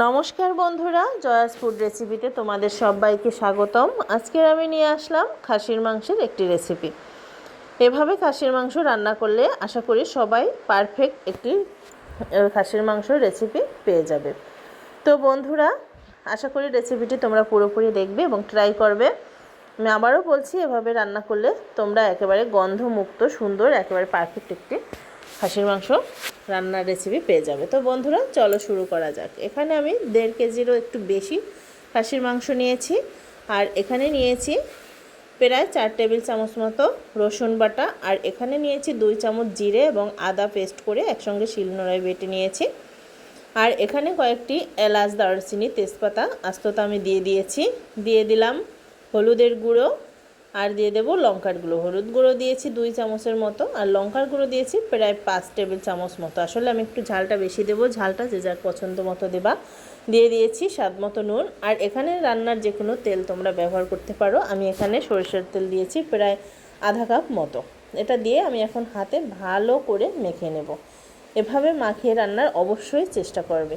নমস্কার বন্ধুরা, জয়াস ফুড রেসিপিতে তোমাদের সবাইকে স্বাগতম। আজকে আমি নিয়ে আসলাম খাসির মাংসের একটি রেসিপি। এভাবে খাসির মাংস রান্না করলে আশা করি সবাই পারফেক্ট একটি খাসির মাংসের রেসিপি পেয়ে যাবে। তো বন্ধুরা, আশা করি রেসিপিটি তোমরা পুরোপুরি দেখবে এবং ট্রাই করবে। আমি আবারও বলছি, এভাবে রান্না করলে তোমরা একেবারে গন্ধমুক্ত সুন্দর একেবারে পারফেক্ট একটি খাসির মাংস রান্নার রেসিপি পেয়ে যাবে। তো বন্ধুরা, চলো শুরু করা যাক। এখানে আমি 1.5 কেজিরও একটু বেশি খাসির মাংস নিয়েছি, আর এখানে নিয়েছি প্রায় 4 টেবিল চামচ মতো রসুন বাটা, আর এখানে নিয়েছি 2 চামচ জিরে এবং আদা পেস্ট করে একসঙ্গে শিলনোড়ায় বেটে নিয়েছি। আর এখানে কয়েকটি এলাচ, দারচিনি, তেজপাতা আস্ত আমি দিয়ে দিলাম হলুদের গুঁড়ো, আর দিয়ে দেবো লঙ্কার গুঁড়ো। হলুদ গুঁড়ো দিয়েছি 2 চামচের মতো, আর লঙ্কার গুঁড়ো দিয়েছি প্রায় 5 টেবিল চামচ মতো। আসলে আমি একটু ঝালটা বেশি দেবো, ঝালটা যে যার পছন্দ মতো দেবা। দিয়ে দিয়েছি স্বাদ মতো নুন, আর এখানে রান্নার যে কোনো তেল তোমরা ব্যবহার করতে পারো। আমি এখানে সরিষার তেল দিয়েছি প্রায় আধা কাপ মতো। এটা দিয়ে আমি এখন হাতে ভালো করে মেখে নেব। এভাবে মাখিয়ে রান্নার অবশ্যই চেষ্টা করবে।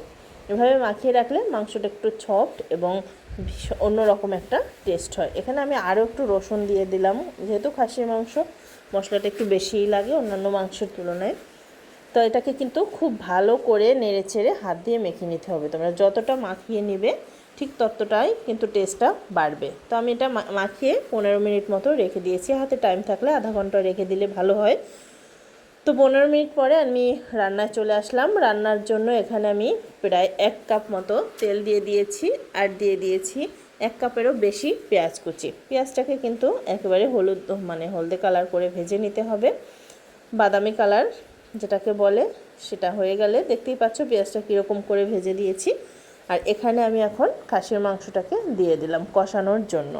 এভাবে মাখিয়ে রাখলে মাংসটা একটু সফট এবং অন্যরকম একটা টেস্ট হয়। এখানে আমি আরও একটু রসুন দিয়ে দিলাম, যেহেতু খাসির মাংস মশলাটা একটু বেশিই লাগে অন্যান্য মাংসের তুলনায়। তো এটাকে কিন্তু খুব ভালো করে নেড়ে চেড়ে হাত দিয়ে মেখে নিতে হবে। তোমরা যতটা মাখিয়ে নেবে ঠিক ততটাই কিন্তু টেস্টটা বাড়বে। তো আমি এটা মাখিয়ে 15 মিনিট মতো রেখে দিয়েছি। হাতে টাইম থাকলে আধা ঘন্টা রেখে দিলে ভালো হয়। তো 15 মিনিট পরে আমি রান্নায় চলে আসলাম। রান্নার জন্য এখানে আমি প্রায় 1 কাপ মতো তেল দিয়ে দিয়েছি, আর দিয়ে দিয়েছি 1 কাপেরও বেশি পেঁয়াজ কুচি। পেঁয়াজটাকে কিন্তু একেবারে হলদে কালার করে ভেজে নিতে হবে। বাদামি কালার যেটাকে বলে সেটা হয়ে গেলে দেখতেই পাচ্ছ পেঁয়াজটা কীরকম করে ভেজে দিয়েছি। আর এখানে আমি এখন খাসির মাংসটাকে দিয়ে দিলাম কষানোর জন্য।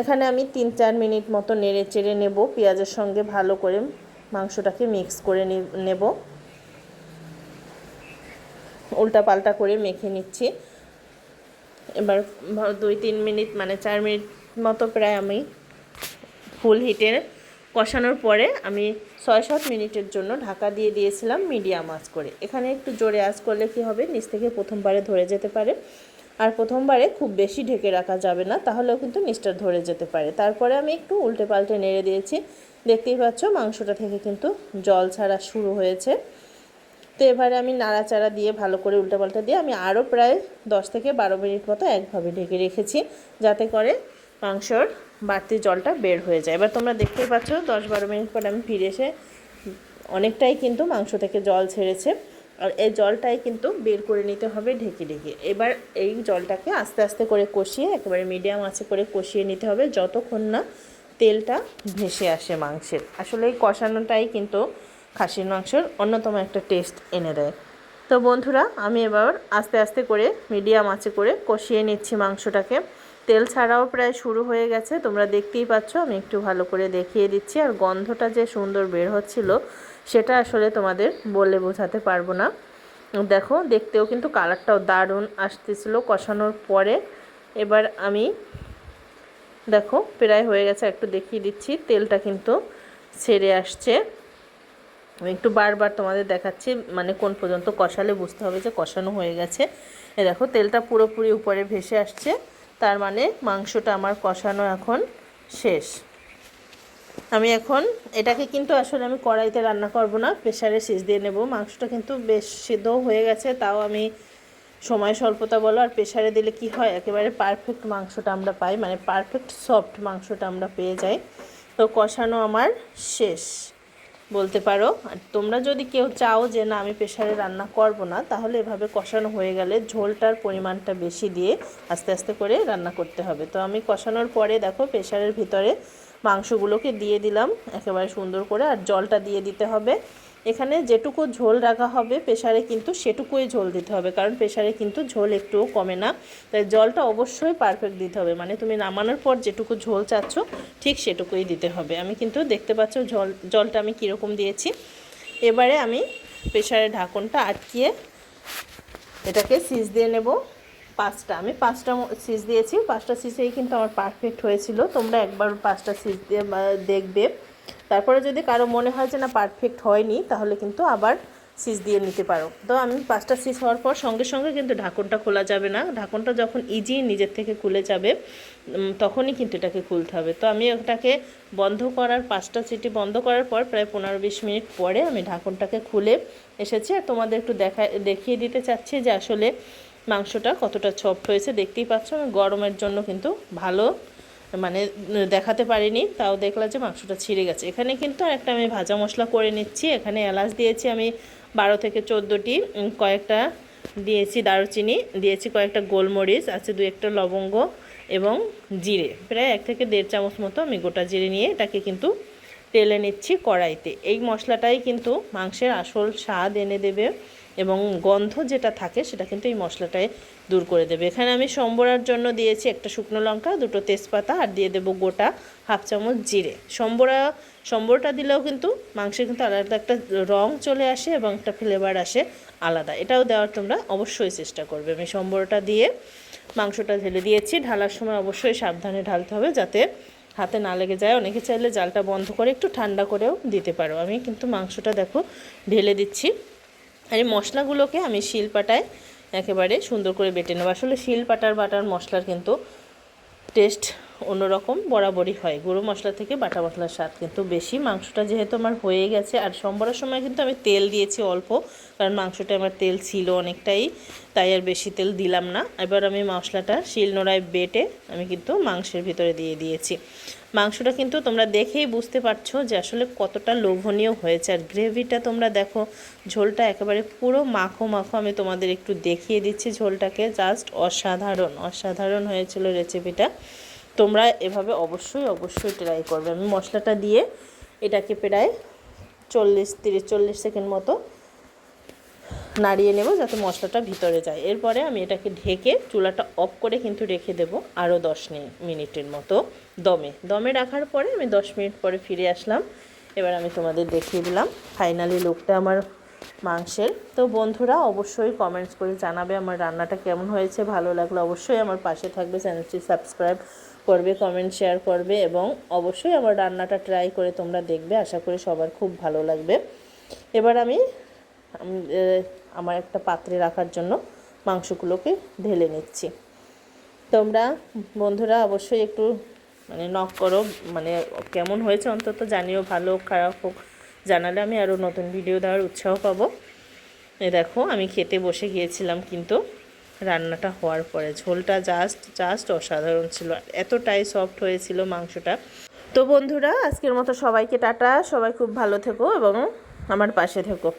এখানে আমি 3-4 মিনিট মতো নেড়ে চেড়ে নেব, পেঁয়াজের সঙ্গে ভালো করে মাংসটাকে মিক্স করে নেব। উল্টা পাল্টা করে মেখে নিচ্ছি। এবার 2-3 মিনিট 4 মিনিট মতো প্রায় আমি ফুল হিটে কষানোর পরে আমি 6-7 মিনিটের জন্য ঢাকা দিয়ে দিয়েছিলাম মিডিয়াম আঁচ করে। এখানে একটু জোরে আঁচ করলে কি হবে, নিচ থেকে প্রথমবারে ধরে যেতে পারে। আর প্রথমবারে খুব বেশি ঢেকে রাখা যাবে না, তাহলেও কিন্তু নিচটা ধরে যেতে পারে। তারপরে আমি একটু উল্টে পাল্টে নেড়ে দিয়েছি। দেখতেই পাচ্ছ মাংসটা থেকে কিন্তু জল ছাড়া শুরু হয়েছে। তো এবারে আমি নাড়াচাড়া দিয়ে ভালো করে উল্টে পাল্টা দিয়ে আমি আরও প্রায় 10-12 মিনিট মতো একভাবে ঢেকে রেখেছি, যাতে করে মাংসর বাড়তি জলটা বের হয়ে যায়। এবার তোমরা দেখতেই পাচ্ছ 10-12 মিনিট পরে আমি ফিরে এসে অনেকটাই কিন্তু মাংস থেকে জল ছেড়েছে, আর এই জলটাই কিন্তু বের করে নিতে হবে ঢেকে ঢেকে। এবার এই জলটাকে আস্তে আস্তে করে কষিয়ে একেবারে মিডিয়াম আঁচে করে কষিয়ে নিতে হবে যতক্ষণ না তেলটা ভেসে আসে মাংসের। আসলে এই কষানোটাই কিন্তু খাসির মাংসের অন্যতম একটা টেস্ট এনে দেয়। তো বন্ধুরা, আমি এবার আস্তে আস্তে করে মিডিয়াম আঁচে করে কষিয়ে নিচ্ছি মাংসটাকে। তেল ছাড়াও প্রায় শুরু হয়ে গেছে, তোমরা দেখতেই পাচ্ছ। আমি একটু ভালো করে দেখিয়ে দিচ্ছি। আর গন্ধটা যে সুন্দর বের হচ্ছিল সেটা আসলে তোমাদের বলে বোঝাতে পারবো না। দেখো, দেখতেও কিন্তু কালারটাও দারুণ আসতেছিল কষানোর পরে। এবার আমি দেখো প্রায় হয়ে গেছে, একটু দেখিয়ে দিচ্ছি। তেলটা কিন্তু ছেড়ে আসছে। আমি একটু বারবার তোমাদের দেখাচ্ছি, কোন পর্যন্ত কষালে বুঝতে হবে যে কষানো হয়ে গেছে। এ দেখো তেলটা পুরোপুরি উপরে ভেসে আসছে, তার মানে মাংসটা আমার কষানো এখন শেষ। আমি এখন এটাকে কিন্তু আসলে আমি কড়াইতে রান্না করব না, প্রেসারে সিজ দিয়ে নেব। মাংসটা কিন্তু বেশ সিদ্ধ হয়ে গেছে, তাও আমি সময় স্বল্পতা বলো আর প্রেসারে দিলে কি হয়, একেবারে পারফেক্ট মাংসটা আমরা পাই, পারফেক্ট সফট মাংসটা আমরা পেয়ে যাই। তো কষানো আমার শেষ বলতে পারো। আর তোমরা যদি কেউ চাও যে না আমি প্রেসারে রান্না করব না, তাহলে এভাবে কষানো হয়ে গেলে ঝোলটার পরিমাণটা বেশি দিয়ে আস্তে আস্তে করে রান্না করতে হবে। তো আমি কষানোর পরে দেখো প্রেসারের ভিতরে মাংসগুলোকে দিয়ে দিলাম একেবারে সুন্দর করে, আর জলটা দিয়ে দিতে হবে। এখানে যেটুকু ঝোল রাখা হবে প্রেসারে কিন্তু সেটুকুই ঝোল দিতে হবে, কারণ প্রেসারে কিন্তু ঝোল একটুও কমে না। তাই জলটা অবশ্যই পারফেক্ট দিতে হবে, তুমি নামানোর পর যেটুকু ঝোল চাচ্ছ ঠিক সেটুকুই দিতে হবে। আমি কিন্তু দেখতে পাচ্ছ জলটা আমি কীরকম দিয়েছি। এবারে আমি প্রেসারে ঢাকনটা আটকিয়ে এটাকে সিজ দিয়ে নেব। আমি 5টা সিজ দিয়েছি, 5টা সিজেই কিন্তু আমার পারফেক্ট হয়েছিল। তোমরা একবার 5টা সিজ দিয়ে দেখবে। তারপরে যদি কারো মনে হয় যে না পারফেক্ট হয়নি, তাহলে কিন্তু আবার সিজ দিয়ে নিতে পারো। তো আমি 5টা সিজ হওয়ার পর সঙ্গে সঙ্গে কিন্তু ঢাকনটা খোলা যাবে না, ঢাকনটা যখন ইজি নিজের থেকে খুলে যাবে তখনই কিন্তু এটাকে খুলতে হবে। তো আমি ওটাকে বন্ধ করার 5টা সিটি বন্ধ করার পর প্রায় 15-20 মিনিট পরে আমি ঢাকনটাকে খুলে এসেছি। আর তোমাদের একটু দেখিয়ে দিতে চাচ্ছি যে আসলে মাংসটা কতটা সফট হয়েছে। দেখতেই পাচ্ছ আমি গরমের জন্য কিন্তু ভালো মানে দেখাতে পারিনি, তাও দেখলাম যে মাংসটা ছিঁড়ে গেছে। এখানে কিন্তু একটা আমি ভাজা মশলা করে নিচ্ছি। এখানে এলাচ দিয়েছি আমি 12 থেকে 14টি, কয়েকটা দিয়েছি দারুচিনি, দিয়েছি কয়েকটা গোলমরিচ, আছে 2-1টা লবঙ্গ এবং জিরে, প্রায় 1 থেকে 1.5 চামচ মতো আমি গোটা জিরে নিয়ে এটাকে কিন্তু তেলে নিচ্ছি কড়াইতে। এই মশলাটাই কিন্তু মাংসের আসল স্বাদ এনে দেবে এবং গন্ধ যেটা থাকে সেটা কিন্তু এই মশলাটায় দূর করে দেবে। এখানে আমি সম্বরার জন্য দিয়েছি 1টা শুকনো লঙ্কা, 2টো তেজপাতা আর দিয়ে দেবো গোটা 1/2 চামচ জিরে। সম্বরটা দিলেও কিন্তু মাংসে কিন্তু আলাদা একটা রং চলে আসে এবং একটা ফ্লেভার আসে আলাদা, এটাও দেওয়ার তোমরা অবশ্যই চেষ্টা করবে। আমি সম্বরটা দিয়ে মাংসটা ঢেলে দিয়েছি। ঢালার সময় অবশ্যই সাবধানে ঢালতে হবে যাতে হাতে না লেগে যায়। অনেকে চাইলে জালটা বন্ধ করে একটু ঠান্ডা করেও দিতে পারো। আমি কিন্তু মাংসটা দেখো ঢেলে দিচ্ছি। আর এই মশলাগুলোকে আমি শিলপাটায় একেবারে সুন্দর করে বেটে নেব। আসলে শিলপাটার বাটার মশলার কিন্তু টেস্ট অন্যরকম বরাবরই হয়, গুঁড়ো মশলা থেকে বাটা মশলার স্বাদ কিন্তু বেশি। মাংসটা যেহেতু আমার হয়ে গেছে, আর সম্বরার সময় কিন্তু আমি তেল দিয়েছি অল্প, কারণ মাংসটা আমার তেল ছিল অনেকটাই, তাই আর বেশি তেল দিলাম না। এবার আমি মশলাটা শিলনোড়ায় বেটে আমি কিন্তু মাংসের ভিতরে দিয়ে দিয়েছি। মাংসটা কিন্তু তোমরা দেখেই বুঝতে পারছো যে আসলে কতটা লোভনীয় হয়েছে। আর গ্রেভিটা তোমরা দেখো, ঝোলটা একেবারে পুরো মাখো মাখো। আমি তোমাদের একটু দেখিয়ে দিচ্ছি ঝোলটাকে, জাস্ট অসাধারণ অসাধারণ হয়েছিল রেসিপিটা। তোমরা এভাবে অবশ্যই ট্রাই করবে। আমি মশলাটা দিয়ে এটাকে প্রায় 40 সেকেন্ড মতো নাড়িয়ে নেব যাতে মশলাটা ভিতরে যায়। এরপরে আমি এটাকে ঢেকে চুলাটা অফ করে কিন্তু রেখে দেব আরও 10 মিনিটের মতো দমে রাখার পরে আমি 10 মিনিট পরে ফিরে আসলাম। এবার আমি তোমাদের দেখিয়ে দিলাম ফাইনালি লুকটা আমার মাংসের। তো বন্ধুরা অবশ্যই কমেন্টস করে জানাবে আমার রান্নাটা কেমন হয়েছে। ভালো লাগলে অবশ্যই আমার পাশে থাকবে, চ্যানেলটি সাবস্ক্রাইব করবে, কমেন্ট শেয়ার করবে এবং অবশ্যই আমার রান্নাটা ট্রাই করে তোমরা দেখবে। আশা করি সবার খুব ভালো লাগবে। এবার আমি আমার একটা পাত্রে রাখার জন্য মাংসগুলোকে ঢেলে নিচ্ছি। তোমরা বন্ধুরা অবশ্যই একটু নক করো, কেমন হয়েছে অন্তত জানিও, ভালো খারাপ হোক জানালে আমি আরও নতুন ভিডিও দেওয়ার উৎসাহ পাবো। দেখো আমি খেতে বসে গিয়েছিলাম কিন্তু রান্নাটা হওয়ার পরে ঝোলটা জাস্ট অসাধারণ ছিল, এতটাই সফট হয়েছিল মাংসটা। তো বন্ধুরা আজকের মতো সবাইকে টাটা, সবাই খুব ভালো থেকো এবং আমার পাশে থেকো।